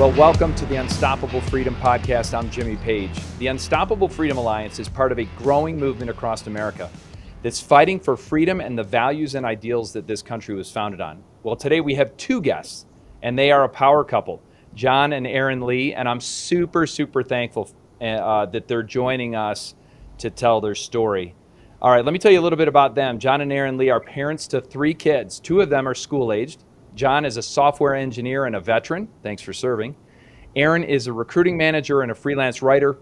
Well, welcome to the Unstoppable Freedom Podcast. I'm Jimmy Page. The Unstoppable Freedom Alliance is part of a growing movement across America that's fighting for freedom and the values and ideals that this country was founded on. Well, today we have two guests, and they are a power couple, Jon and Erin Lee, and I'm super thankful that they're joining us to tell their story. All right, let me tell you a little bit about them. Jon and Erin Lee are parents to three kids. Two of them are school-aged. Jon is a software engineer and a veteran. Thanks for serving. Erin is a recruiting manager and a freelance writer.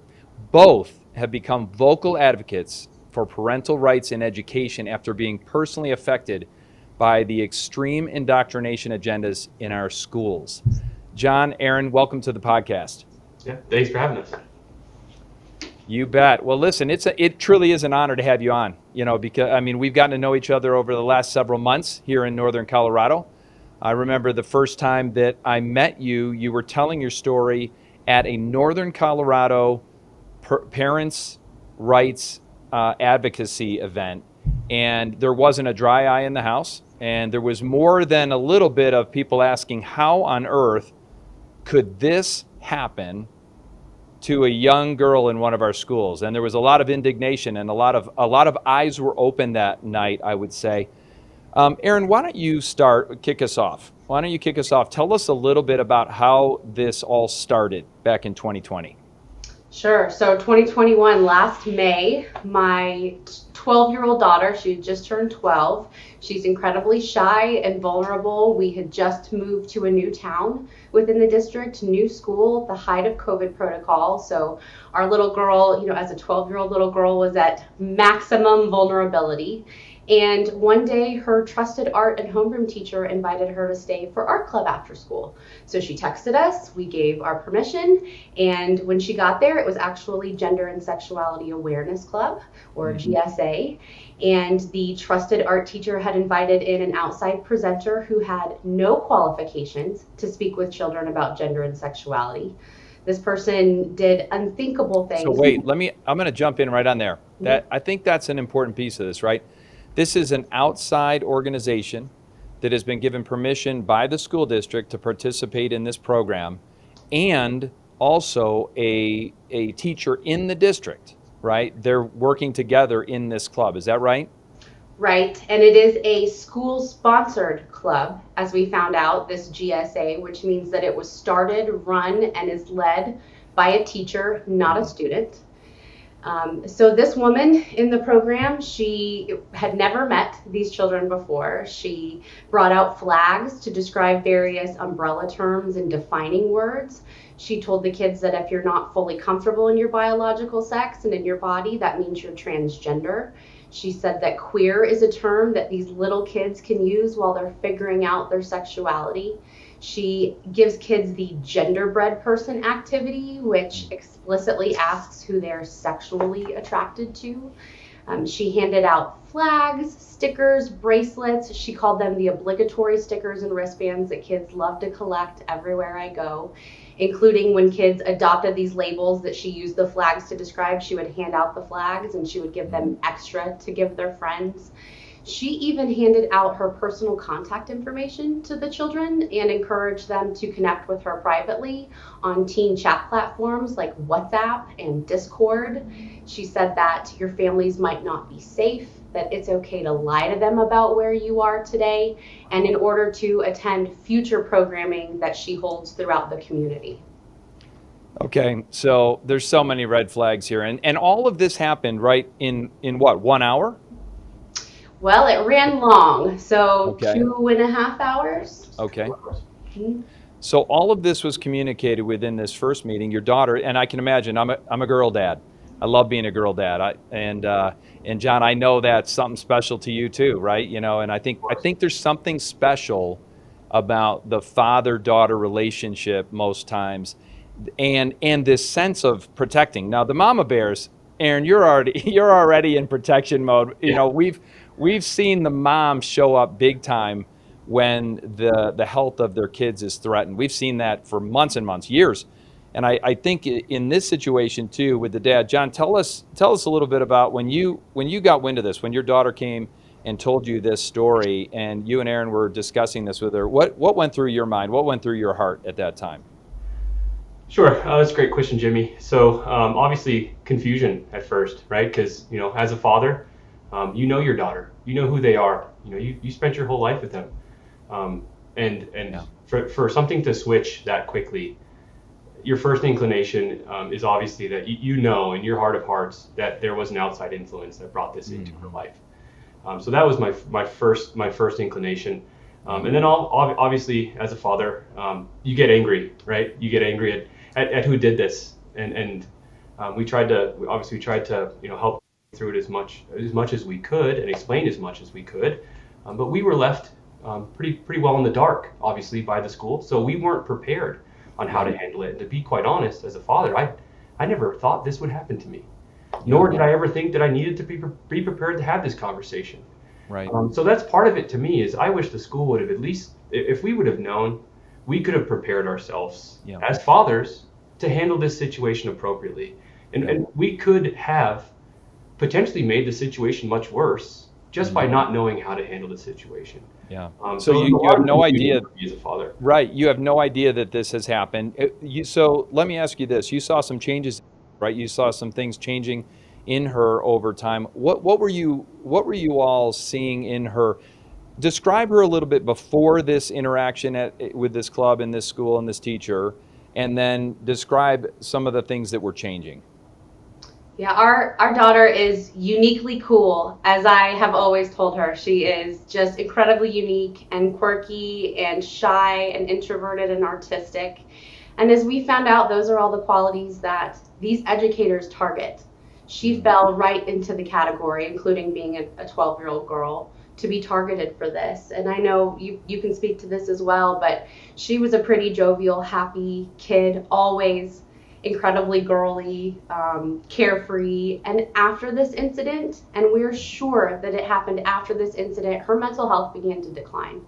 Both have become vocal advocates for parental rights in education after being personally affected by the extreme indoctrination agendas in our schools. Jon, Erin, welcome to the podcast. Yeah, thanks for having us. You bet. Well, listen, it truly is an honor to have you on, because we've gotten to know each other over the last several months here in Northern Colorado. I remember the first time that I met you, you were telling your story at a Northern Colorado parents' rights advocacy event, and there wasn't a dry eye in the house, and there was more than a little bit of people asking, how on earth could this happen to a young girl in one of our schools? And there was a lot of indignation, and a lot of eyes were open that night, I would say. Erin, why don't you kick us off? Tell us a little bit about how this all started back in 2020. Sure. So 2021, last May, my 12-year-old daughter, she had just turned 12. She's incredibly shy and vulnerable. We had just moved to a new town within the district, new school, the height of COVID protocol. So our little girl, as a 12-year-old little girl, was at maximum vulnerability. And one day, her trusted art and homeroom teacher invited her to stay for art club after school. So she texted us, we gave our permission, and when she got there, it was actually Gender and Sexuality Awareness Club, or GSA. And the trusted art teacher had invited in an outside presenter who had no qualifications to speak with children about gender and sexuality. This person did unthinkable things. So wait, I'm going to jump in right on there. I think that's an important piece of this, right? This is an outside organization that has been given permission by the school district to participate in this program, and also a teacher in the district, right? They're working together in this club. Is that right? Right, and it is a school-sponsored club, as we found out, this GSA, which means that it was started, run, and is led by a teacher, not a student. So this woman in the program, she had never met these children before. She brought out flags to describe various umbrella terms and defining words. She told the kids that if you're not fully comfortable in your biological sex and in your body, that means you're transgender. She said that queer is a term that these little kids can use while they're figuring out their sexuality. She gives kids the gingerbread person activity, which explicitly asks who they're sexually attracted to. She handed out flags, stickers, bracelets. She called them the obligatory stickers and wristbands that kids love to collect everywhere I go, including when kids adopted these labels that she used the flags to describe. She would hand out the flags and she would give them extra to give their friends. She even handed out her personal contact information to the children and encouraged them to connect with her privately on teen chat platforms like WhatsApp and Discord. She said that your families might not be safe, that it's okay to lie to them about where you are today, and in order to attend future programming that she holds throughout the community. Okay, so there's so many red flags here. And all of this happened, right, in what, 1 hour? Well, it ran long, so Okay. 2.5 hours. Okay. Mm-hmm. So all of this was communicated within this first meeting. Your daughter, and I can imagine, I'm a girl dad. I love being a girl dad. And Jon, I know that's something special to you too, right? And I think there's something special about the father-daughter relationship most times, and this sense of protecting. Now the mama bears, Erin, you're already in protection mode. We've seen the moms show up big time when the health of their kids is threatened. We've seen that for months and months, years. And I think in this situation too with the dad, Jon, tell us a little bit about when you got wind of this, when your daughter came and told you this story, and you and Erin were discussing this with her. What went through your mind? What went through your heart at that time? Sure, that's a great question, Jimmy. So obviously confusion at first, right? Because as a father, you know your daughter, you know who they are, you spent your whole life with them, um, and Yeah. for something to switch that quickly, your first inclination is obviously that you know in your heart of hearts that there was an outside influence that brought this into her Hmm. life. So that was my first inclination. Yeah. And then obviously as a father, you get angry, right? You get angry at who did this, and we tried to help through it as much as we could and explain as much as we could, but we were left pretty well in the dark, obviously by the school, so we weren't prepared on how Yeah. to handle it. And to be quite honest, as a father, I never thought this would happen to me, Yeah. nor did I ever think that I needed to be prepared to have this conversation. Right. So that's part of it to me is I wish the school would have at least, if we would have known, we could have prepared ourselves Yeah. as fathers to handle this situation appropriately. And, Yeah. and we could have potentially made the situation much worse just by Mhm. not knowing how to handle the situation. Yeah. So So there's a you lot have of no confusion idea, for me as a father. right? You have no idea that this has happened. So let me ask you this: you saw some changes, right? You saw some things changing in her over time. What were you all seeing in her? Describe her a little bit before this interaction with this club and this school and this teacher, and then describe some of the things that were changing. Yeah, our daughter is uniquely cool, as I have always told her. She is just incredibly unique and quirky and shy and introverted and artistic. And as we found out, those are all the qualities that these educators target. She Mm. fell right into the category, including being a 12-year-old girl, to be targeted for this. And I know you can speak to this as well, but she was a pretty jovial, happy kid, always incredibly girly, carefree. And after this incident, and we're sure that it happened after this incident, her mental health began to decline.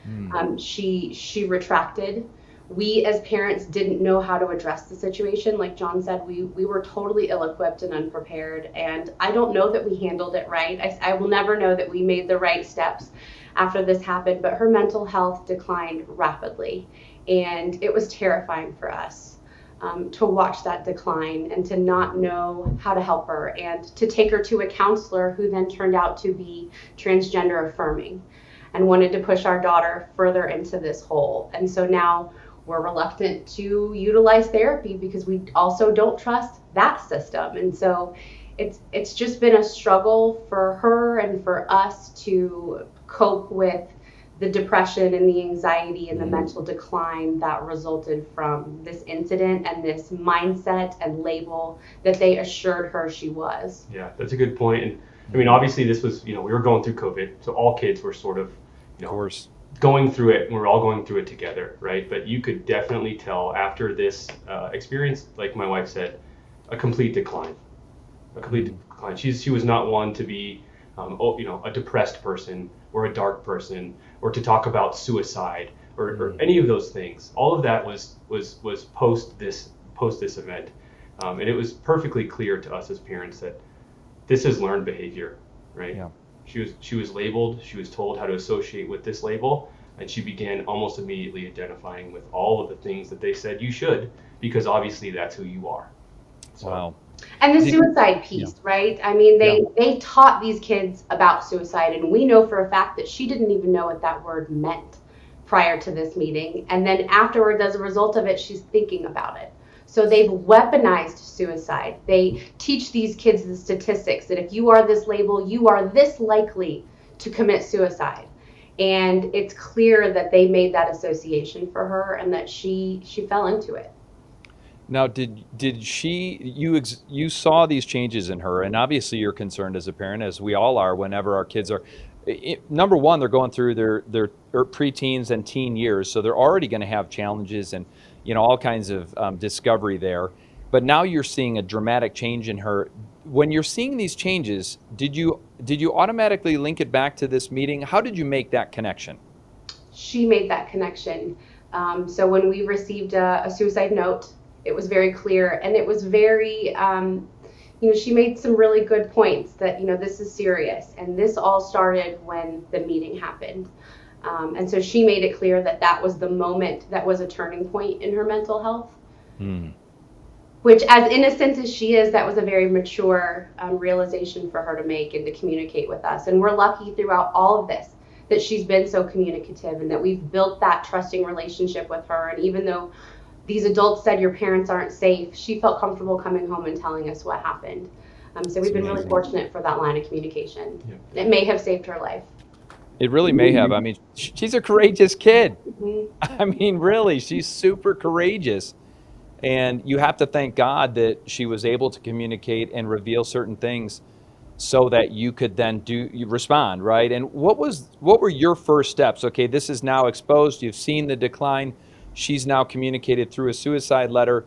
Mm. She retracted. We as parents didn't know how to address the situation. Like Jon said, we were totally ill-equipped and unprepared. And I don't know that we handled it right. I will never know that we made the right steps after this happened, but her mental health declined rapidly. And it was terrifying for us. To watch that decline and to not know how to help her and to take her to a counselor who then turned out to be transgender affirming and wanted to push our daughter further into this hole. And so now we're reluctant to utilize therapy because we also don't trust that system. And so it's just been a struggle for her and for us to cope with the depression and the anxiety and the mental decline that resulted from this incident and this mindset and label that they assured her she was. Yeah, that's a good point. And I mean, obviously this was, we were going through COVID, so all kids were sort of, Of course. going through it, and we're all going through it together, right? But you could definitely tell after this experience, like my wife said, a complete decline. A complete decline. She was not one to be, a depressed person or a dark person, or to talk about suicide or any of those things. All of that was post this event, and it was perfectly clear to us as parents that this is learned behavior, right? Yeah. She was labeled. She was told how to associate with this label, and she began almost immediately identifying with all of the things that they said you should, because obviously that's who you are. So, Wow. And the Did- suicide piece, right? I mean, they taught these kids about suicide, and we know for a fact that she didn't even know what that word meant prior to this meeting. And then afterwards, as a result of it, she's thinking about it. So they've weaponized suicide. They teach these kids the statistics that if you are this label, you are this likely to commit suicide. And it's clear that they made that association for her and that she fell into it. Now, did she you saw these changes in her, and obviously you're concerned as a parent, as we all are, whenever our kids are. Number one, they're going through their preteens and teen years, so they're already going to have challenges and all kinds of discovery there. But now you're seeing a dramatic change in her. When you're seeing these changes, did you automatically link it back to this meeting? How did you make that connection? She made that connection. So when we received a suicide note, it was very clear, and it was very, she made some really good points that, this is serious, and this all started when the meeting happened. And so she made it clear that that was the moment that was a turning point in her mental health. which, as innocent as she is, that was a very mature realization for her to make and to communicate with us. And we're lucky throughout all of this that she's been so communicative and that we've built that trusting relationship with her. And even though these adults said your parents aren't safe, she felt comfortable coming home and telling us what happened. So we've been really fortunate for that line of communication. Yeah. It may have saved her life. It really may have. I mean, she's a courageous kid. Mm-hmm. I mean, really, she's super courageous. And you have to thank God that she was able to communicate and reveal certain things so that you could then respond, right? And what were your first steps? Okay, this is now exposed. You've seen the decline. She's now communicated through a suicide letter.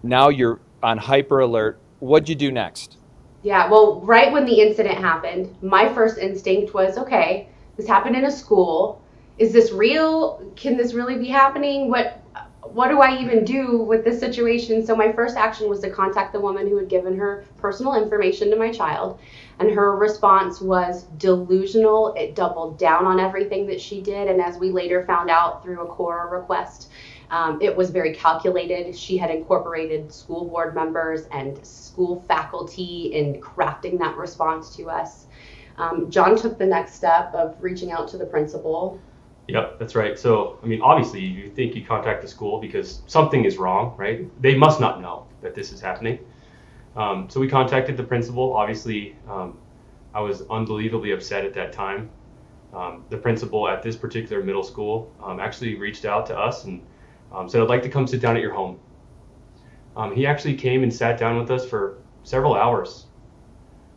Now you're on hyper alert. What'd you do next? Yeah, well, right when the incident happened, my first instinct was, okay, this happened in a school. Is this real? Can this really be happening? What do I even do with this situation? So my first action was to contact the woman who had given her personal information to my child. And her response was delusional. It doubled down on everything that she did. And as we later found out through a Cora request, it was very calculated. She had incorporated school board members and school faculty in crafting that response to us. Jon took the next step of reaching out to the principal. Yep, that's right. So, I mean, obviously, you think you contact the school because something is wrong, right? They must not know that this is happening. So we contacted the principal. Obviously, I was unbelievably upset at that time. The principal at this particular middle school actually reached out to us and said, I'd like to come sit down at your home. He actually came and sat down with us for several hours.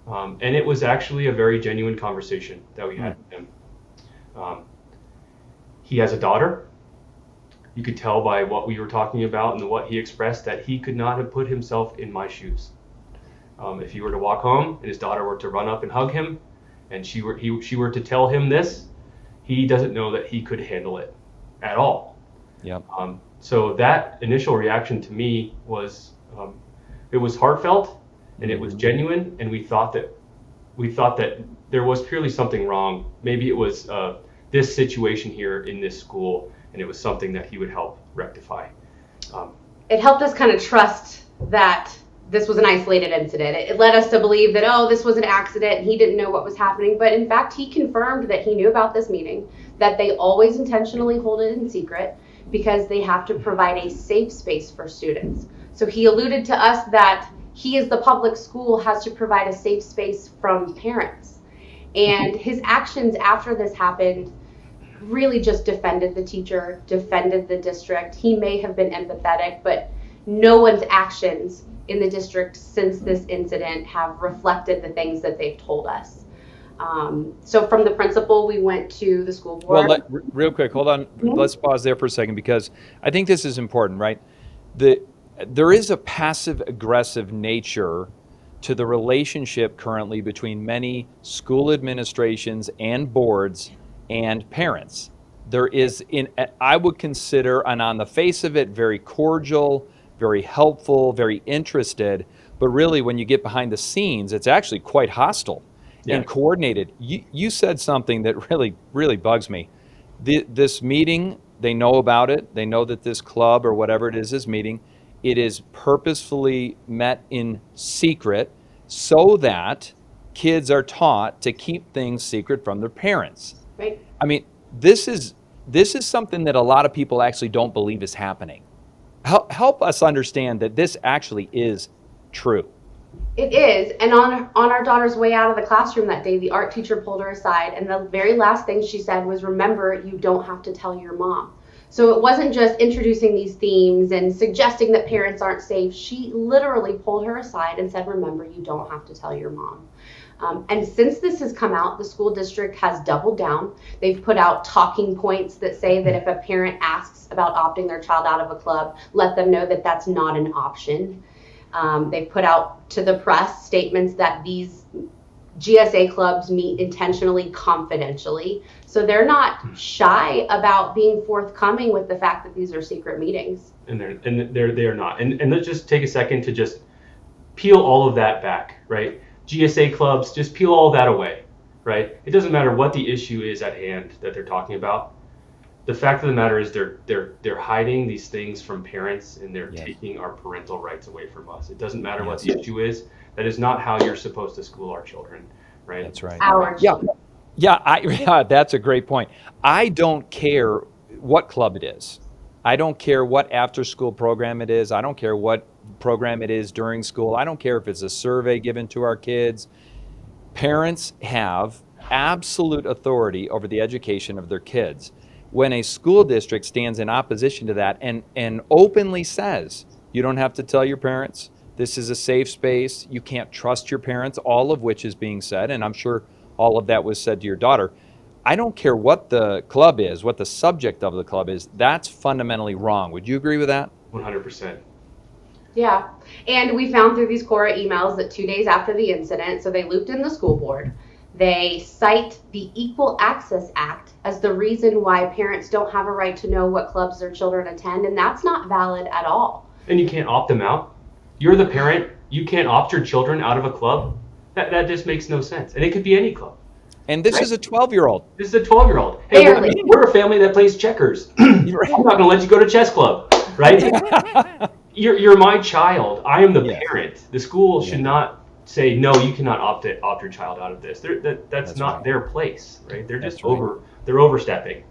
And it was actually a very genuine conversation that we had with him. He has a daughter. You could tell by what we were talking about and what he expressed that he could not have put himself in my shoes. If he were to walk home and his daughter were to run up and hug him and she were to tell him this, he doesn't know that he could handle it at all. Yep. So that initial reaction to me was, it was heartfelt and it was genuine, and we thought that there was purely something wrong. Maybe it was this situation here in this school, and it was something that he would help rectify. It helped us kind of trust that this was an isolated incident. It led us to believe that, oh, this was an accident and he didn't know what was happening. But in fact, he confirmed that he knew about this meeting, that they always intentionally hold it in secret because they have to provide a safe space for students. So he alluded to us that he, as the public school, has to provide a safe space from parents. And his actions after this happened really just defended the teacher, defended the district. He may have been empathetic, but no one's actions in the district since this incident have reflected the things that they've told us. So from the principal, we went to the school board. Well, real quick, hold on. Mm-hmm. Let's pause there for a second, because I think this is important, right? There is a passive-aggressive nature to the relationship currently between many school administrations and boards and parents. There is, I would consider, and on the face of it, very cordial, very helpful, very interested, but really when you get behind the scenes, it's actually quite hostile and coordinated. You said something that really, really bugs me. This meeting, they know about it. They know that this club or whatever it is meeting. It is purposefully met in secret so that kids are taught to keep things secret from their parents. Right. I mean, this is something that a lot of people actually don't believe is happening. Help us understand that this actually is true. It is. And on our daughter's way out of the classroom that day, the art teacher pulled her aside, and the very last thing she said was, remember, you don't have to tell your mom. So it wasn't just introducing these themes and suggesting that parents aren't safe. She literally pulled her aside and said, remember, you don't have to tell your mom. And since this has come out, the school district has doubled down. They've put out talking points that say that if a parent asks about opting their child out of a club, let them know that that's not an option. They've put out to the press statements that these GSA clubs meet intentionally, confidentially. So they're not shy about being forthcoming with the fact that these are secret meetings. And they're not. And let's just take a second to just peel all of that back, right? GSA clubs, just peel all that away, right? It doesn't matter what the issue is at hand that they're talking about. the fact of the matter is they're hiding these things from parents, and they're Yes. taking our parental rights away from us. It doesn't matter what Yes. the issue is. That is not how you're supposed to school our children, right? That's right. Our Yeah. children. Yeah, that's a great point. I don't care what club it is. I don't care what after school program it is. I don't care what program it is during school. I don't care if it's a survey given to our kids. Parents have absolute authority over the education of their kids. When a school district stands in opposition to that and openly says, you don't have to tell your parents, this is a safe space, you can't trust your parents, all of which is being said, and I'm sure all of that was said to your daughter. I don't care what the club is, what the subject of the club is, that's fundamentally wrong. Would you agree with that? 100%. Yeah. And we found through these Cora emails that 2 days after the incident, so they looped in the school board, they cite the Equal Access Act as the reason why parents don't have a right to know what clubs their children attend, and that's not valid at all. And you can't opt them out. You're the parent. You can't opt your children out of a club. That just makes no sense. And it could be any club. And this is a 12-year-old. This is a 12-year-old. Hey, Barely. we're a family that plays checkers. I'm not going to let you go to chess club, right? You're my child. I am the Yes. parent. The school Yeah. should not say, no, you cannot opt your child out of this. That's That's not right. their place, right? They're That's just right. they're overstepping.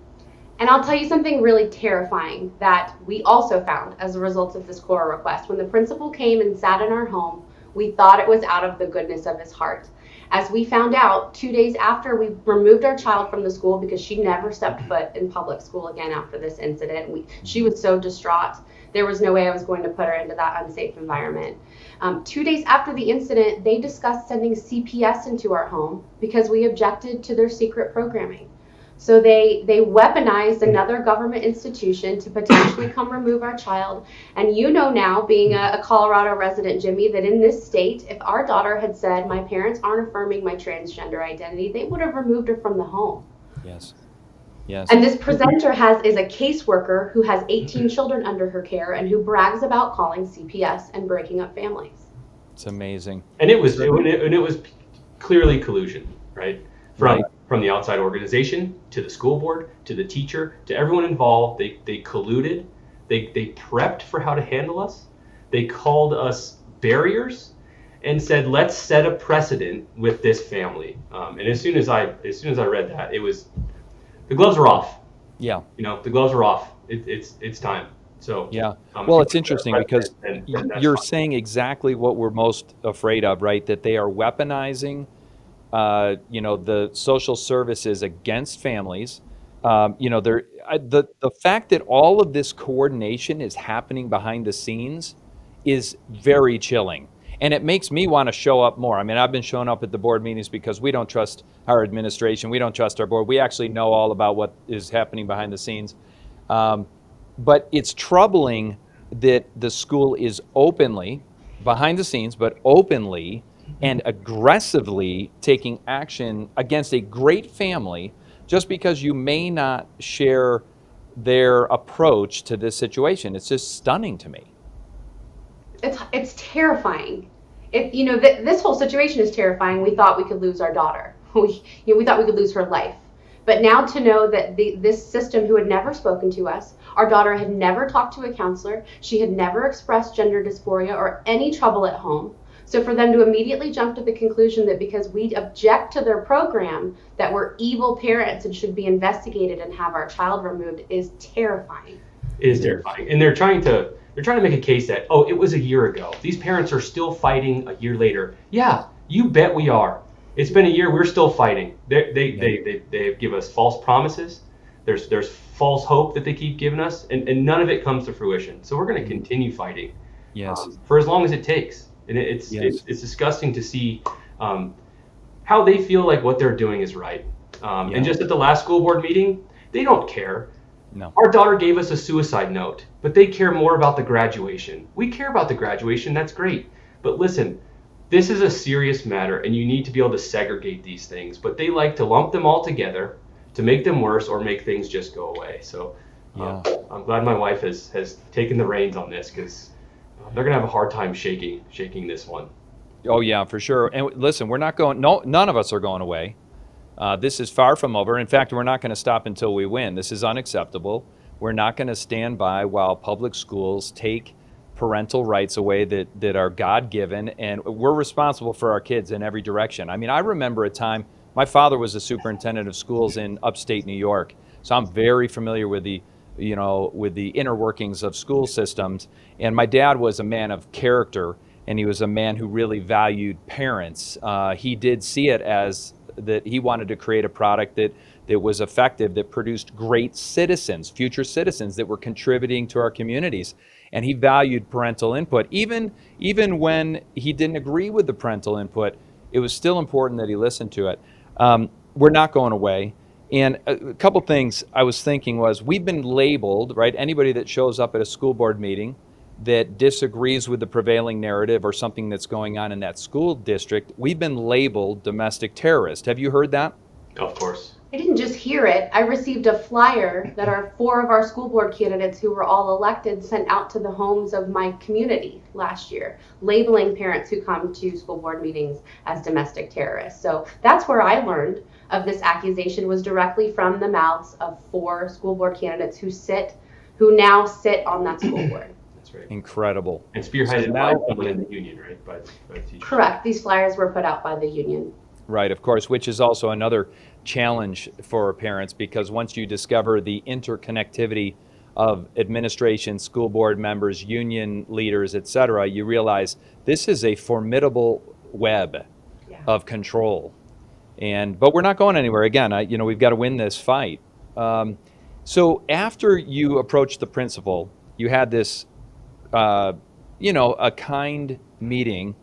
And I'll tell you something really terrifying that we also found as a result of this Cora request. When the principal came and sat in our home, we thought it was out of the goodness of his heart. As we found out 2 days after we removed our child from the school because she never stepped foot in public school again after this incident. She was so distraught. There was no way I was going to put her into that unsafe environment. 2 days after the incident, they discussed sending CPS into our home because we objected to their secret programming. So they weaponized another government institution to potentially come remove our child. And you know now, being a Colorado resident, Jimmy, that in this state, if our daughter had said, my parents aren't affirming my transgender identity, they would have removed her from the home. Yes. Yes. And this presenter is a caseworker who has 18 children under her care and who brags about calling CPS and breaking up families. It's amazing. And it was clearly collusion, right? From the outside organization to the school board to the teacher to everyone involved. They colluded. They prepped for how to handle us. They called us barriers and said, let's set a precedent with this family. And as soon as I read that, the gloves were off. Yeah. The gloves were off. It's time. So yeah. Well, it's interesting because you're saying exactly what we're most afraid of, right? That they are weaponizing, the social services against families. The fact that all of this coordination is happening behind the scenes is very chilling. And it makes me want to show up more. I mean, I've been showing up at the board meetings because we don't trust our administration. We don't trust our board. We actually know all about what is happening behind the scenes. But it's troubling that the school is openly, behind the scenes, but openly and aggressively taking action against a great family just because you may not share their approach to this situation. It's just stunning to me. It's terrifying. This whole situation is terrifying. We thought we could lose our daughter. We thought we could lose her life. But now to know that this system who had never spoken to us, our daughter had never talked to a counselor, she had never expressed gender dysphoria or any trouble at home. So for them to immediately jump to the conclusion that because we object to their program, that we're evil parents and should be investigated and have our child removed is terrifying. It is terrifying. And they're trying to make a case that, it was a year ago. These parents are still fighting a year later. Yeah, you bet we are. It's been a year. We're still fighting. They give us false promises. There's false hope that they keep giving us, and none of it comes to fruition. So we're going to continue fighting. Yes. For as long as it takes. And it's disgusting to see how they feel like what they're doing is right. And just at the last school board meeting, they don't care. No. Our daughter gave us a suicide note, but they care more about the graduation. We care about the graduation. That's great. But listen, this is a serious matter, and you need to be able to segregate these things. But they like to lump them all together to make them worse or make things just go away. So I'm glad my wife has taken the reins on this because they're going to have a hard time shaking this one. Oh, yeah, for sure. And listen, we're not going, none of us are going away. This is far from over. In fact, we're not going to stop until we win. This is unacceptable. We're not going to stand by while public schools take parental rights away that are God-given, and we're responsible for our kids in every direction. I mean, I remember a time, my father was a superintendent of schools in upstate New York, so I'm very familiar with the inner workings of school systems. And my dad was a man of character, and he was a man who really valued parents. He did see it as that he wanted to create a product that was effective, that produced great citizens, future citizens that were contributing to our communities. And he valued parental input. Even when he didn't agree with the parental input, it was still important that he listened to it. We're not going away. And a couple things I was thinking was, we've been labeled, right? Anybody that shows up at a school board meeting that disagrees with the prevailing narrative or something that's going on in that school district, we've been labeled domestic terrorist. Have you heard that? Of course. I didn't just hear it. I received a flyer that our 4 of our school board candidates who were all elected sent out to the homes of my community last year, labeling parents who come to school board meetings as domestic terrorists. So that's where I learned of this accusation, was directly from the mouths of 4 school board candidates who now sit on that school board. That's right. Incredible. And spearheaded So by now- someone in the union, right? By the teachers. Correct. These flyers were put out by the union. Right, of course, which is also another challenge for parents, because once you discover the interconnectivity of administration, school board members, union leaders, et cetera, you realize this is a formidable web of control. But we're not going anywhere. Again, we've got to win this fight. So after you approached the principal, you had this, a kind meeting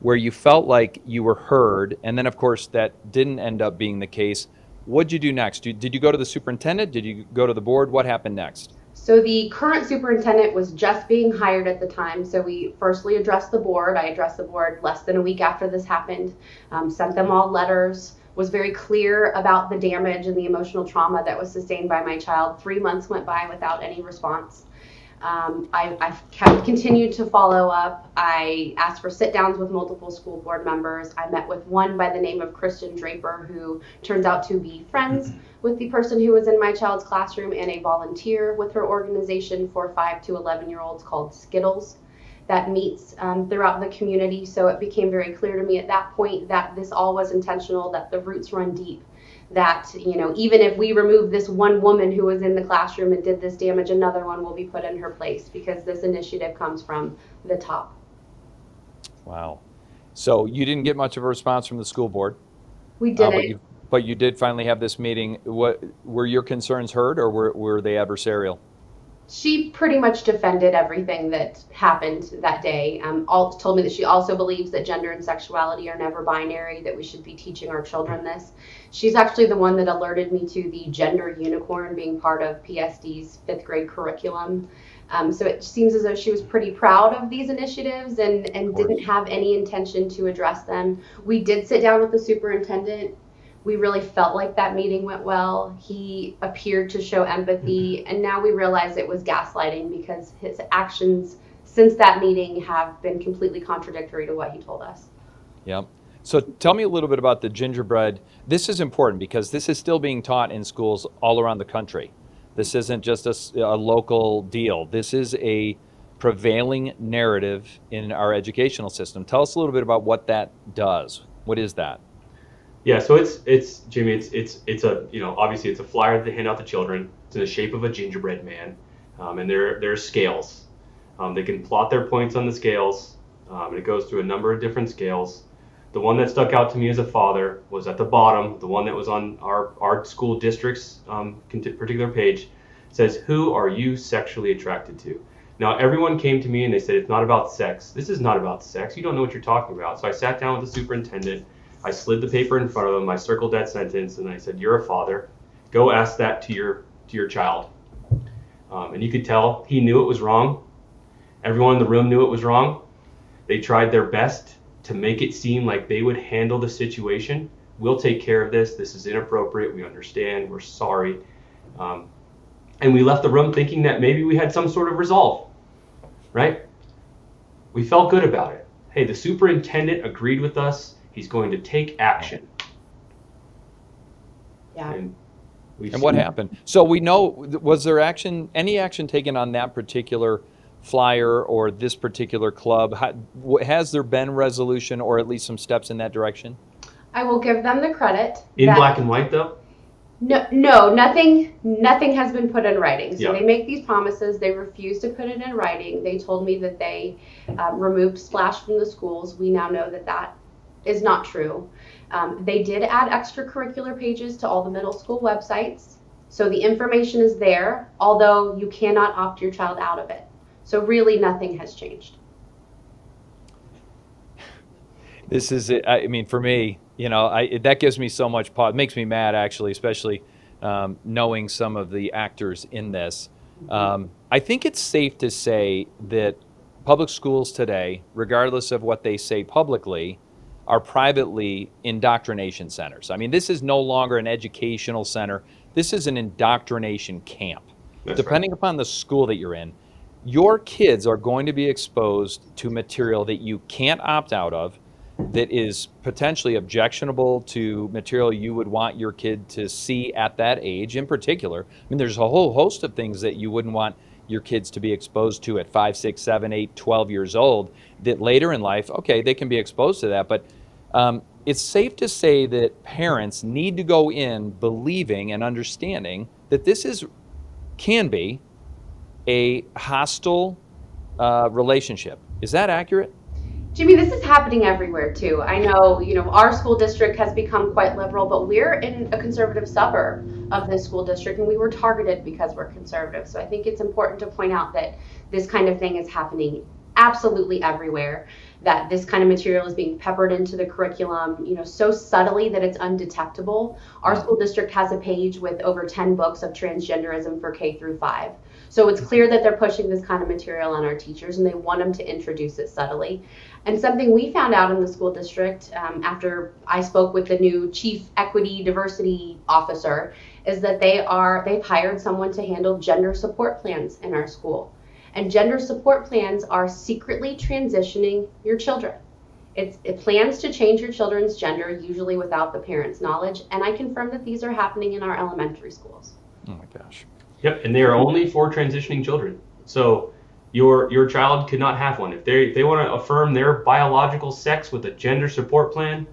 where you felt like you were heard, and then of course that didn't end up being the case. What'd you do next? Did you go to the superintendent? Did you go to the board? What happened next? So the current superintendent was just being hired at the time. So we firstly addressed the board. I addressed the board less than a week after this happened, sent them all letters, was very clear about the damage and the emotional trauma that was sustained by my child. 3 months went by without any response. I continued to follow up. I asked for sit-downs with multiple school board members. I met with one by the name of Kristen Draper, who turns out to be friends with the person who was in my child's classroom and a volunteer with her organization for 5 to 11-year-olds called Skittles that meets throughout the community. So it became very clear to me at that point that this all was intentional, that the roots run deep, that, even if we remove this one woman who was in the classroom and did this damage, another one will be put in her place, because this initiative comes from the top. Wow. So you didn't get much of a response from the school board. We didn't. But you did finally have this meeting. What were your concerns heard, or were they adversarial? She pretty much defended everything that happened that day. Told me that she also believes that gender and sexuality are never binary, that we should be teaching our children this. She's actually the one that alerted me to the gender unicorn being part of PSD's 5th grade curriculum. So it seems as though she was pretty proud of these initiatives and didn't have any intention to address them. We did sit down with the superintendent. We really felt like that meeting went well. He appeared to show empathy, and now we realize it was gaslighting, because his actions since that meeting have been completely contradictory to what he told us. Yeah. So tell me a little bit about the gingerbread. This is important because this is still being taught in schools all around the country. This isn't just a local deal. This is a prevailing narrative in our educational system. Tell us a little bit about what that does. What is that? Yeah, so it's Jimmy, it's a, obviously it's a flyer that they hand out to children. It's in the shape of a gingerbread man, and there are scales. They can plot their points on the scales, and it goes through a number of different scales. The one that stuck out to me as a father was at the bottom. The one that was on our school district's particular page says, "Who are you sexually attracted to?" Now, everyone came to me and they said, "It's not about sex. This is not about sex. You don't know what you're talking about." So I sat down with the superintendent. I slid the paper in front of him. I circled that sentence, and I said, "You're a father. Go ask that to your child." And you could tell he knew it was wrong. Everyone in the room knew it was wrong. They tried their best to make it seem like they would handle the situation. "We'll take care of this. This is inappropriate. We understand. We're sorry." And we left the room thinking that maybe we had some sort of resolve, right? We felt good about it. Hey, the superintendent agreed with us. He's going to take action. Yeah. And what happened? So we know, was there any action taken on that particular flyer or this particular club? Has there been resolution or at least some steps in that direction? I will give them the credit in that black and white though? no, nothing has been put in writing. So Yeah. they make these promises. They refuse to put it in writing. They told me that they removed Splash from the schools. We now know that that is not true. They did add extracurricular pages to all the middle school websites. So the information is there, although you cannot opt your child out of it. So really nothing has changed. This is, I mean, for me, that gives me so much pause. It makes me mad, actually, especially knowing some of the actors in this. I think it's safe to say that public schools today, regardless of what they say publicly, are privately indoctrination centers. I mean, this is no longer an educational center. This is an indoctrination camp. That's Depending upon the school that you're in, your kids are going to be exposed to material that you can't opt out of, that is potentially objectionable to material you would want your kid to see at that age in particular. I mean, there's a whole host of things that you wouldn't want your kids to be exposed to at 5, 6, 7, 8, 12 years old that later in life, okay, they can be exposed to that. But it's safe to say that parents need to go in believing and understanding that this can be a hostile relationship. Is that accurate? Jimmy, this is happening everywhere too. I know, our school district has become quite liberal, but we're in a conservative suburb of this school district, and we were targeted because we're conservative. So I think it's important to point out that this kind of thing is happening absolutely everywhere, that this kind of material is being peppered into the curriculum, so subtly that it's undetectable. Our school district has a page with over 10 books of transgenderism for K through 5. So it's clear that they're pushing this kind of material on our teachers, and they want them to introduce it subtly. And something we found out in the school district after I spoke with the new chief equity diversity officer is that they've hired someone to handle gender support plans in our school. And gender support plans are secretly transitioning your children. It plans to change your children's gender, usually without the parents' knowledge. And I confirm that these are happening in our elementary schools. Oh my gosh. Yep, and they are only for transitioning children. So your child could not have one. If they want to affirm their biological sex with a gender support plan,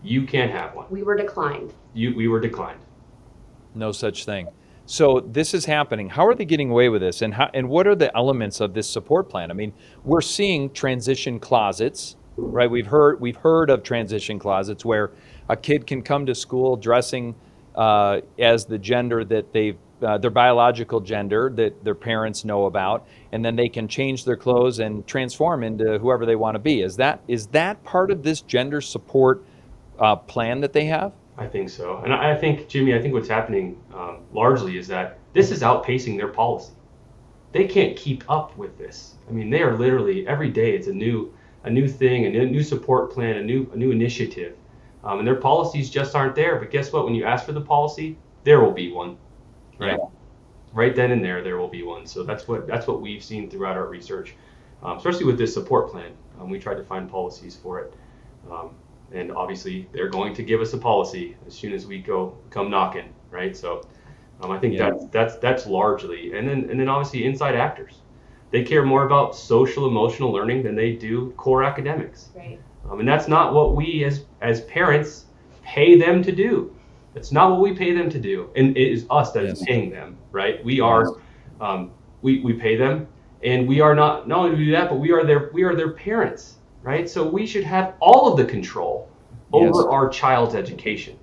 you can't have one. We were declined. We were declined. No such thing. So this is happening. How are they getting away with this? And what are the elements of this support plan? I mean, we're seeing transition closets, right? We've heard of transition closets where a kid can come to school dressing as the gender that their biological gender that their parents know about, and then they can change their clothes and transform into whoever they want to be. Is that part of this gender support plan that they have? I think so. And I think, Jimmy, what's happening largely is that this is outpacing their policy. They can't keep up with this. I mean, they are literally every day it's a new thing, a new support plan, a new initiative. And their policies just aren't there. But guess what? When you ask for the policy, there will be one. Right. Yeah. Right then and there will be one. So that's what we've seen throughout our research, especially with this support plan. We tried to find policies for it, and obviously they're going to give us a policy as soon as we come knocking, right? So I think that's largely, and then obviously inside actors, they care more about social emotional learning than they do core academics. Right. And that's not what we as parents pay them to do. It's not what we pay them to do, and it is us that is paying them, right? We are, we pay them, and we are not only do we do that, but we are their parents, right? So we should have all of the control over our child's education.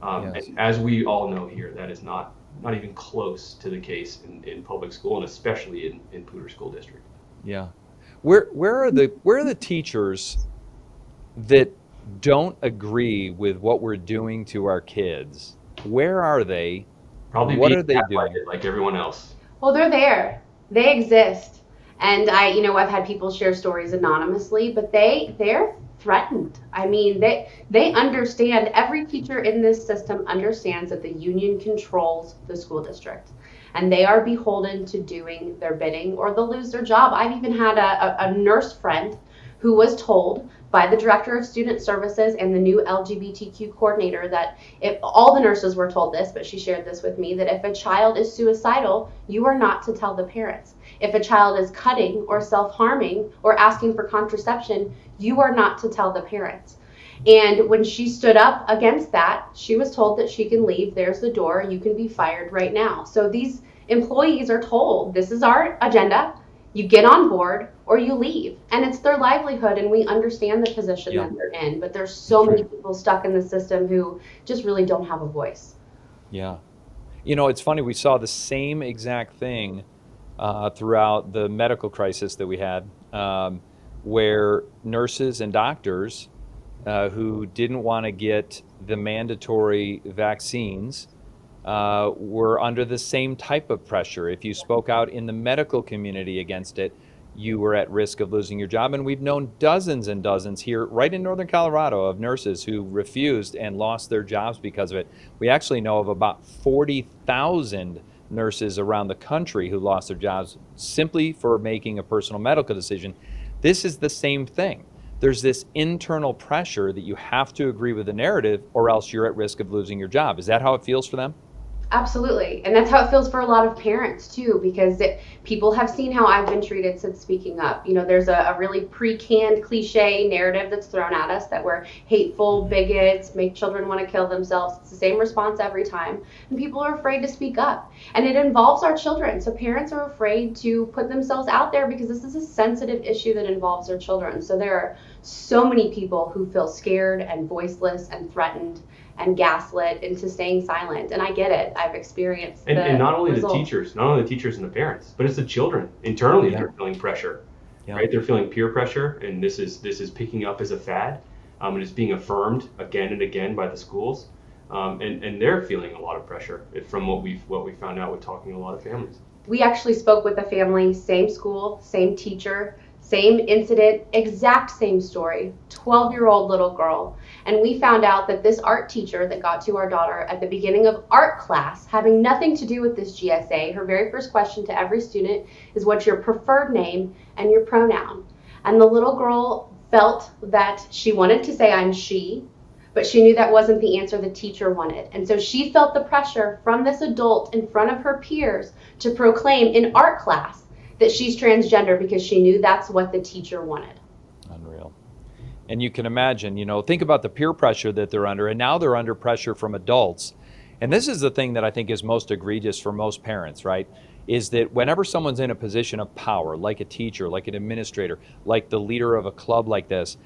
And as we all know here, that is not even close to the case in public school, and especially in Poudre School District. Yeah, where are the teachers that don't agree with what we're doing to our kids? Where are they? Probably what are they doing? Like everyone else. Well, they're there. They exist. And I've had people share stories anonymously, but they're threatened. I mean, they understand, every teacher in this system understands that the union controls the school district. And they are beholden to doing their bidding or they'll lose their job. I've even had a nurse friend who was told by the director of student services and the new LGBTQ coordinator that if all the nurses were told this, but she shared this with me, that if a child is suicidal, you are not to tell the parents. If a child is cutting or self-harming or asking for contraception, you are not to tell the parents. And when she stood up against that, she was told that she can leave. There's the door. You can be fired right now. So these employees are told, this is our agenda. You get on board or you leave. And it's their livelihood, and we understand the position that they're in. But there's so many people stuck in the system who just really don't have a voice. Yeah. You know, it's funny, we saw the same exact thing throughout the medical crisis that we had, where nurses and doctors who didn't want to get the mandatory vaccines were under the same type of pressure. If you spoke out in the medical community against it, you were at risk of losing your job. And we've known dozens and dozens here, right in northern Colorado, of nurses who refused and lost their jobs because of it. We actually know of about 40,000 nurses around the country who lost their jobs simply for making a personal medical decision. This is the same thing. There's this internal pressure that you have to agree with the narrative or else you're at risk of losing your job. Is that how it feels for them? Absolutely. And that's how it feels for a lot of parents too, because people have seen how I've been treated since speaking up. You know, there's a really pre-canned cliche narrative that's thrown at us that we're hateful, bigots, make children want to kill themselves. It's the same response every time. And people are afraid to speak up. And it involves our children. So parents are afraid to put themselves out there because this is a sensitive issue that involves their children. So there are so many people who feel scared and voiceless and threatened and gaslit into staying silent. And I get it. I've experienced and not only results. the teachers and the parents, but it's the children internally. They're feeling pressure, right? They're feeling peer pressure, and this is picking up as a fad, and it's being affirmed again and again by the schools, and they're feeling a lot of pressure from what we found out with talking to a lot of families. We actually spoke with a family, same school, same teacher, same incident, exact same story, 12-year-old little girl. And we found out that this art teacher that got to our daughter at the beginning of art class, having nothing to do with this GSA, her very first question to every student is, what's your preferred name and your pronoun? And the little girl felt that she wanted to say, I'm she, but she knew that wasn't the answer the teacher wanted. And so she felt the pressure from this adult in front of her peers to proclaim in art class that she's transgender because she knew that's what the teacher wanted. Unreal. And you can imagine, you know, think about the peer pressure that they're under, and now they're under pressure from adults. And this is the thing that I think is most egregious for most parents, right? Is that whenever someone's in a position of power, like a teacher, like an administrator, like the leader of a club like this,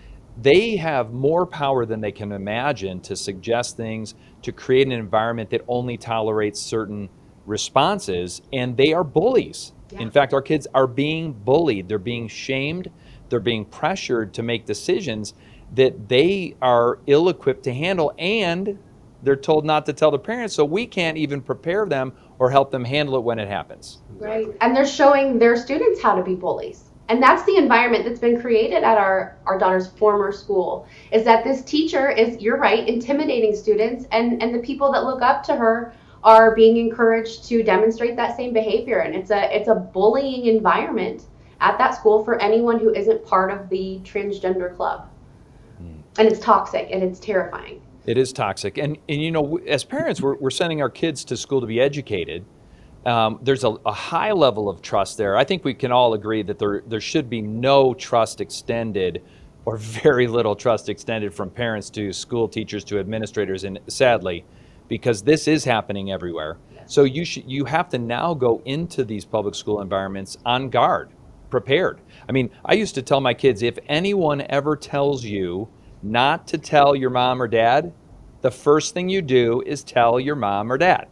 they have more power than they can imagine to suggest things, to create an environment that only tolerates certain responses, and they are bullies. Yeah. In fact, our kids are being bullied. They're being shamed. They're being pressured to make decisions that they are ill-equipped to handle, and they're told not to tell the parents, so we can't even prepare them or help them handle it when it happens. Right, and they're showing their students how to be bullies. And that's the environment that's been created at our daughter's former school, is that this teacher is, you're right, intimidating students, and the people that look up to her are being encouraged to demonstrate that same behavior. And it's a bullying environment at that school for anyone who isn't part of the transgender club. And it's toxic and it's terrifying. It is toxic. And you know, as parents, we're sending our kids to school to be educated. There's a high level of trust there. I think we can all agree that there should be no trust extended, or very little trust extended, from parents to school teachers to administrators, and sadly, because this is happening everywhere. So you have to now go into these public school environments on guard, prepared. I mean, I used to tell my kids, if anyone ever tells you not to tell your mom or dad, the first thing you do is tell your mom or dad.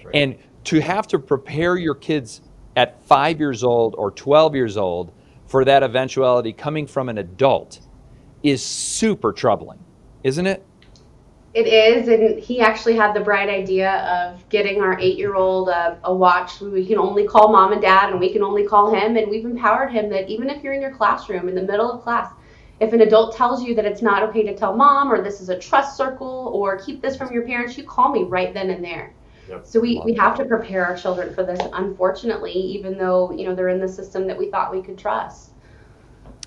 Right. And to have to prepare your kids at 5 years old or 12 years old for that eventuality coming from an adult is super troubling, isn't it? It is, and he actually had the bright idea of getting our 8-year-old a watch. We can only call mom and dad, and we can only call him, and we've empowered him that even if you're in your classroom in the middle of class, if an adult tells you that it's not okay to tell mom, or this is a trust circle, or keep this from your parents, you call me right then and there. Yep. So we have to prepare our children for this, unfortunately, even though, you know, they're in the system that we thought we could trust.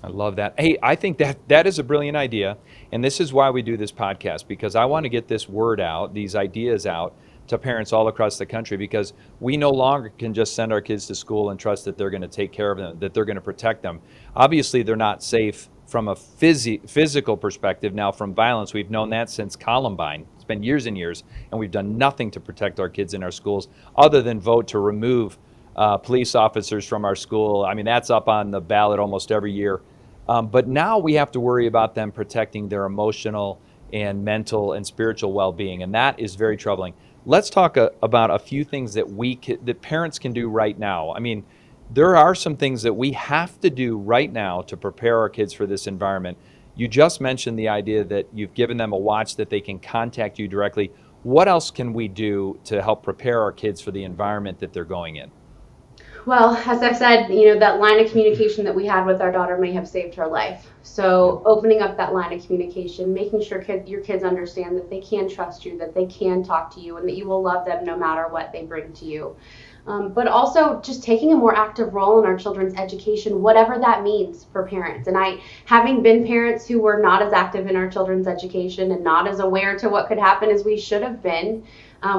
I love that. Hey, I think that is a brilliant idea. And this is why we do this podcast, because I want to get this word out, these ideas out to parents all across the country, because we no longer can just send our kids to school and trust that they're going to take care of them, that they're going to protect them. Obviously, they're not safe from a physical perspective. Now, from violence, we've known that since Columbine. It's been years and years, and we've done nothing to protect our kids in our schools other than vote to remove police officers from our school. I mean, that's up on the ballot almost every year. But now we have to worry about them protecting their emotional and mental and spiritual well-being, and that is very troubling. Let's talk about a few things that that parents can do right now. I mean, there are some things that we have to do right now to prepare our kids for this environment. You just mentioned the idea that you've given them a watch that they can contact you directly. What else can we do to help prepare our kids for the environment that they're going in? Well, as I've said, that line of communication that we had with our daughter may have saved her life. So opening up that line of communication, making sure your kids understand that they can trust you, that they can talk to you, and that you will love them no matter what they bring to you. But also just taking a more active role in our children's education, whatever that means for parents. And having been parents who were not as active in our children's education and not as aware to what could happen as we should have been,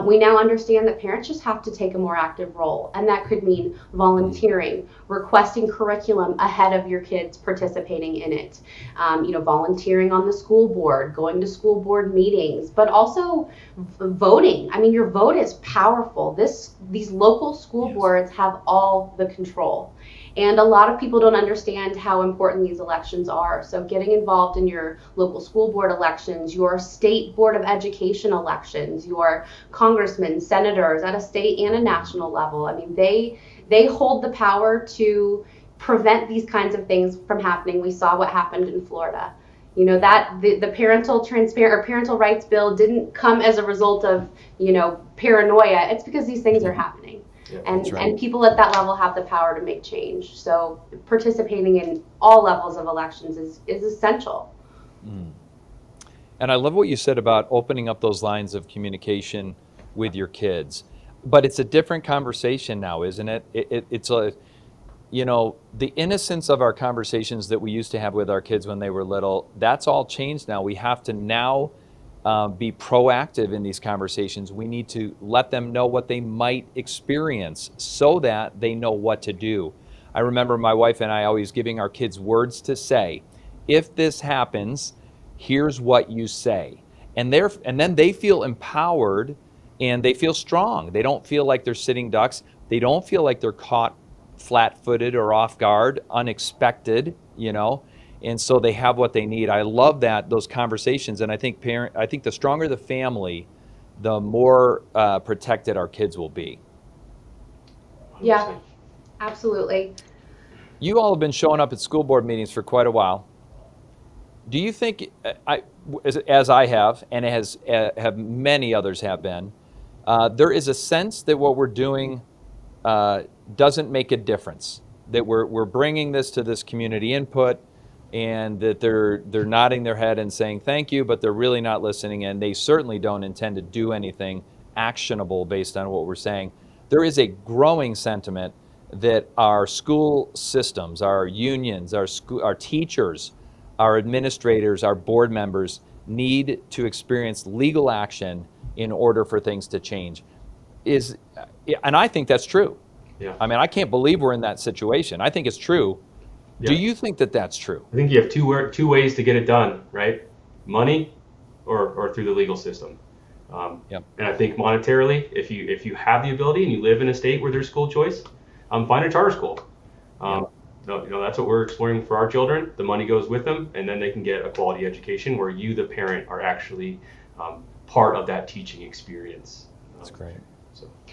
we now understand that parents just have to take a more active role. And that could mean volunteering, requesting curriculum ahead of your kids participating in it, volunteering on the school board, going to school board meetings, but also voting. I mean, your vote is powerful. These local school boards have all the control. And a lot of people don't understand how important these elections are. So getting involved in your local school board elections, your state board of education elections, your congressmen, senators at a state and a national level. I mean, they hold the power to prevent these kinds of things from happening. We saw what happened in Florida. That the parental rights bill didn't come as a result of, paranoia. It's because these things are happening. Yeah, and people at that level have the power to make change. So participating in all levels of elections is essential. And I love what you said about opening up those lines of communication with your kids. But it's a different conversation now, isn't it? It's the innocence of our conversations that we used to have with our kids when they were little, that's all changed now. We have to now be proactive in these conversations. We need to let them know what they might experience so that they know what to do. I remember my wife and I always giving our kids words to say. If this happens, here's what you say. And then they feel empowered and they feel strong. They don't feel like they're sitting ducks. They don't feel like they're caught flat-footed or off guard, unexpected, and so they have what they need. I love those conversations, and I think the stronger the family, the more protected our kids will be. Yeah, absolutely. You all have been showing up at school board meetings for quite a while. Do you think, as I have, and have many others have been, there is a sense that what we're doing doesn't make a difference, that we're bringing this to this community input, and that they're nodding their head and saying thank you, but they're really not listening, and they certainly don't intend to do anything actionable based on what we're saying. There is a growing sentiment that our school systems, our unions, our teachers, our administrators, our board members need to experience legal action in order for things to change. And I think that's true. Yeah. I mean, I can't believe we're in that situation. I think it's true. Yeah. Do you think that that's true? I think you have two ways to get it done, right? Money or through the legal system. And I think monetarily, if you have the ability and you live in a state where there's school choice, find a charter school. That's what we're exploring for our children. The money goes with them, and then they can get a quality education where you, the parent, are actually part of that teaching experience. That's great.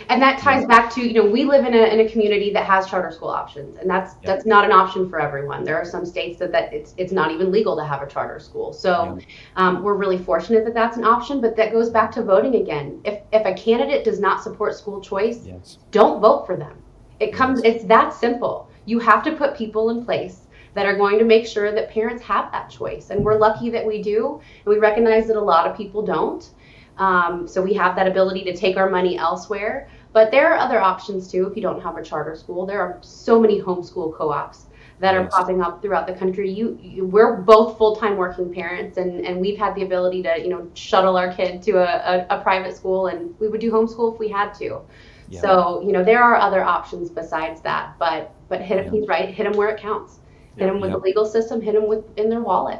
And that ties back to, we live in a community that has charter school options, and that's not an option for everyone. There are some states that it's not even legal to have a charter school. So we're really fortunate that that's an option, but that goes back to voting again. If a candidate does not support school choice, don't vote for them. It's that simple. You have to put people in place that are going to make sure that parents have that choice. And we're lucky that we do, and we recognize that a lot of people don't. So we have that ability to take our money elsewhere. But there are other options too if you don't have a charter school. There are so many homeschool co-ops that are Yes. popping up throughout the country. We're both full-time working parents, and we've had the ability to shuttle our kid to a private school, and we would do homeschool if we had to. Yeah. So there are other options besides that, but hit him. He's right. Hit him where it counts. Hit him with the legal system. Hit him in their wallet.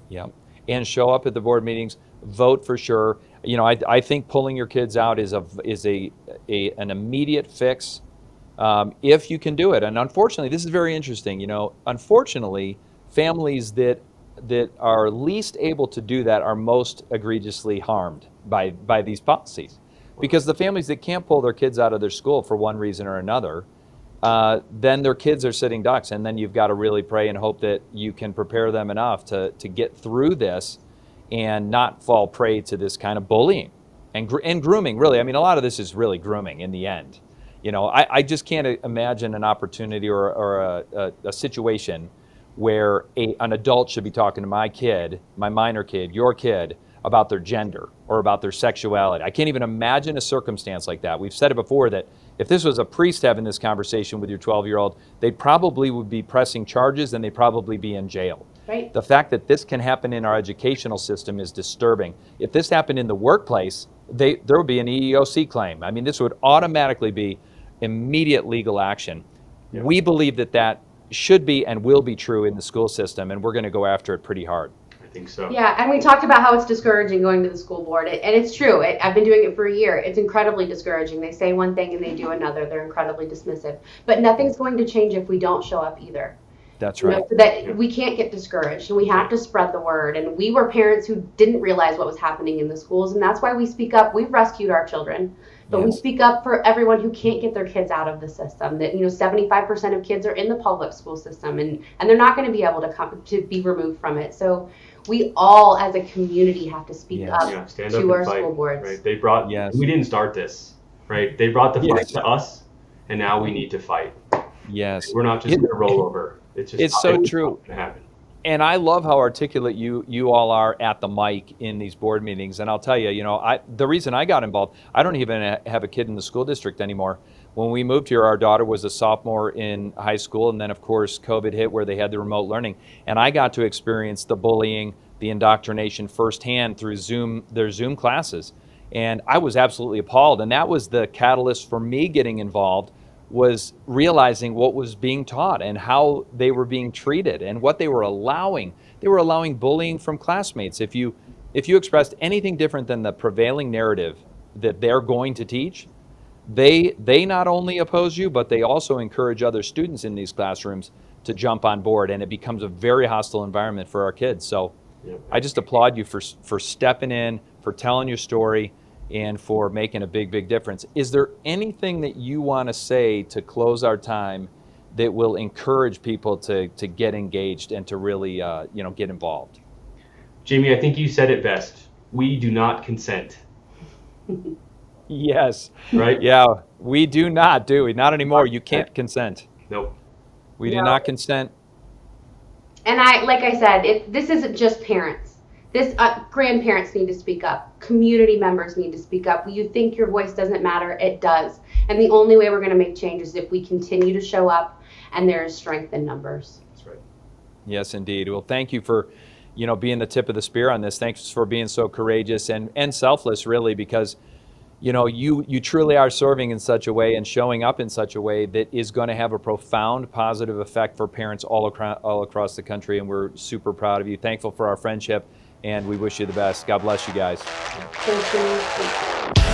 Yeah. And show up at the board meetings. Vote for sure. I think pulling your kids out is an immediate fix. If you can do it. And unfortunately, this is very interesting. Unfortunately, families that are least able to do that are most egregiously harmed by these policies. Because the families that can't pull their kids out of their school for one reason or another, then their kids are sitting ducks. And then you've got to really pray and hope that you can prepare them enough to get through this and not fall prey to this kind of bullying and grooming, really. I mean, a lot of this is really grooming in the end. I just can't imagine an opportunity or a situation where an adult should be talking to my kid, my minor kid, your kid, about their gender or about their sexuality. I can't even imagine a circumstance like that. We've said it before that if this was a priest having this conversation with your 12-year-old, they probably would be pressing charges and they'd probably be in jail. Right. The fact that this can happen in our educational system is disturbing. If this happened in the workplace, there would be an EEOC claim. I mean, this would automatically be immediate legal action. Yeah. We believe that should be and will be true in the school system, and we're going to go after it pretty hard. I think so. Yeah, and we talked about how it's discouraging going to the school board, and it's true. I've been doing it for a year. It's incredibly discouraging. They say one thing and they do another. They're incredibly dismissive. But nothing's going to change if we don't show up either. That's right. So that we can't get discouraged, and we have to spread the word. And we were parents who didn't realize what was happening in the schools, and that's why we speak up. We've rescued our children, but we speak up for everyone who can't get their kids out of the system. That 75% of kids are in the public school system, and they're not going to be able to be removed from it. So we all, as a community, have to speak up stand to up our and fight, school boards. Right? They brought. We didn't start this, right? They brought the fight to us, and now we need to fight. Yes. We're not just going to roll over. It's so true. Happen. And I love how articulate you all are at the mic in these board meetings. And I'll tell you, the reason I got involved, I don't even have a kid in the school district anymore. When we moved here, our daughter was a sophomore in high school, and then of course COVID hit where they had the remote learning. And I got to experience the bullying, the indoctrination firsthand through their Zoom classes. And I was absolutely appalled. And that was the catalyst for me getting involved, was realizing what was being taught and how they were being treated and what they were allowing. They were allowing bullying from classmates. If you expressed anything different than the prevailing narrative that they're going to teach, they not only oppose you, but they also encourage other students in these classrooms to jump on board, and it becomes a very hostile environment for our kids. So I just applaud you for stepping in, for telling your story, and for making a big, big difference. Is there anything that you want to say to close our time that will encourage people to get engaged and to really get involved? Jamie, I think you said it best. We do not consent. Yes. Right? Yeah, we do not, do we? Not anymore. You can't consent. Nope. We do not consent. And like I said, this isn't just parents. This grandparents need to speak up. Community members need to speak up. You think your voice doesn't matter, it does. And the only way we're going to make change is if we continue to show up, and there is strength in numbers. That's right. Yes, indeed. Well, thank you for, being the tip of the spear on this. Thanks for being so courageous and selfless, really, because, you truly are serving in such a way and showing up in such a way that is going to have a profound positive effect for parents all across the country. And we're super proud of you. Thankful for our friendship. And we wish you the best. God bless you guys. Thank you.